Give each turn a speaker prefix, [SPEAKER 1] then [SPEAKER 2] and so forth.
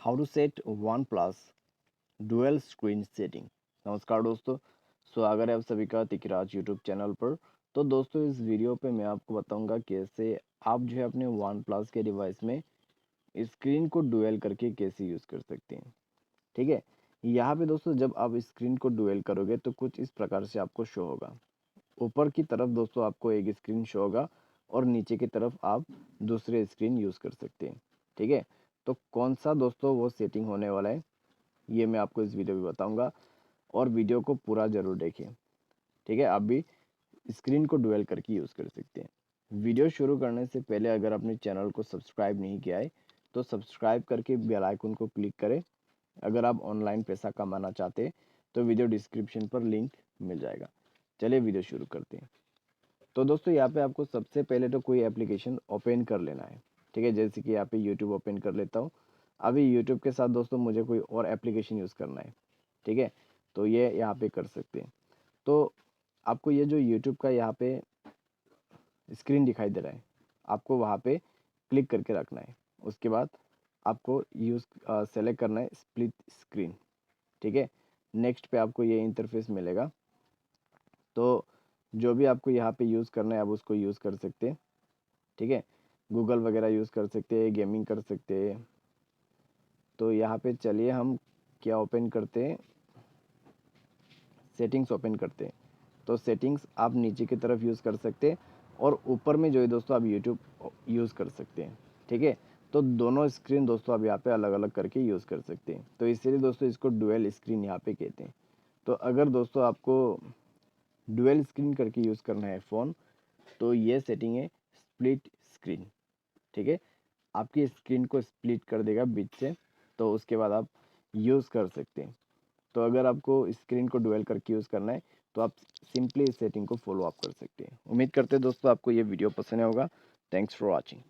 [SPEAKER 1] How to set OnePlus dual screen setting. नमस्कार दोस्तों। स्वागत है आप सभी का तिकराज यूट्यूब चैनल पर। तो दोस्तों इस वीडियो पे मैं आपको बताऊंगा कैसे आप जो है अपने OnePlus के डिवाइस में स्क्रीन को डुअल करके कैसे यूज़ कर सकते हैं। ठीक है, यहाँ पे दोस्तों जब आप स्क्रीन को डुअल करोगे तो कुछ इस प्रकार से आपको शो होगा। ऊपर की तरफ दोस्तों आपको एक स्क्रीन शो होगा और नीचे की तरफ आप दूसरे स्क्रीन यूज़ कर सकते हैं। ठीक है, तो कौन सा दोस्तों वो सेटिंग होने वाला है ये मैं आपको इस वीडियो में बताऊंगा और वीडियो को पूरा ज़रूर देखें। ठीक है, आप भी स्क्रीन को डुअल करके यूज़ कर सकते हैं। वीडियो शुरू करने से पहले अगर आपने चैनल को सब्सक्राइब नहीं किया है तो सब्सक्राइब करके बेल आइकन को क्लिक करें। अगर आप ऑनलाइन पैसा कमाना चाहते हैं तो वीडियो डिस्क्रिप्शन पर लिंक मिल जाएगा। चलिए वीडियो शुरू करते हैं। तो दोस्तों यहाँ पे आपको सबसे पहले तो कोई एप्लीकेशन ओपन कर लेना है। ठीक है, जैसे कि यहाँ पे यूट्यूब ओपन कर लेता हूँ। अभी यूट्यूब के साथ दोस्तों मुझे कोई और एप्लीकेशन यूज़ करना है। ठीक है, तो ये यहाँ पे कर सकते हैं। तो आपको ये जो यूट्यूब का यहाँ पे स्क्रीन दिखाई दे रहा है, आपको वहाँ पे क्लिक करके रखना है। उसके बाद आपको यूज़ सेलेक्ट करना है स्प्लिट स्क्रीन। ठीक है, नेक्स्ट पे आपको ये इंटरफेस मिलेगा। तो जो भी आपको यहाँ पे यूज़ करना है आप उसको यूज़ कर सकते हैं। ठीक है, गूगल वगैरह यूज़ कर सकते हैं, गेमिंग कर सकते हैं। तो यहाँ पे चलिए हम क्या ओपन करते हैं, सेटिंग्स ओपन करते हैं। तो सेटिंग्स आप नीचे की तरफ यूज़ कर सकते हैं और ऊपर में जो है दोस्तों आप यूट्यूब यूज़ कर सकते हैं। ठीक है, तो दोनों स्क्रीन दोस्तों आप यहाँ पे अलग अलग करके यूज़ कर सकते हैं। तो इसीलिए दोस्तों इसको डुअल स्क्रीन यहाँ पे कहते हैं। तो अगर दोस्तों आपको डुअल स्क्रीन करके यूज़ करना है फ़ोन तो ये सेटिंग है स्प्लिट स्क्रीन। ठीक है, आपकी स्क्रीन को स्प्लिट कर देगा बीच से, तो उसके बाद आप यूज़ कर सकते हैं। तो अगर आपको स्क्रीन को डुअल करके यूज़ करना है तो आप सिंपली इस सेटिंग को फॉलो अप कर सकते हैं। उम्मीद करते हैं दोस्तों आपको ये वीडियो पसंद आया होगा। Thanks for watching.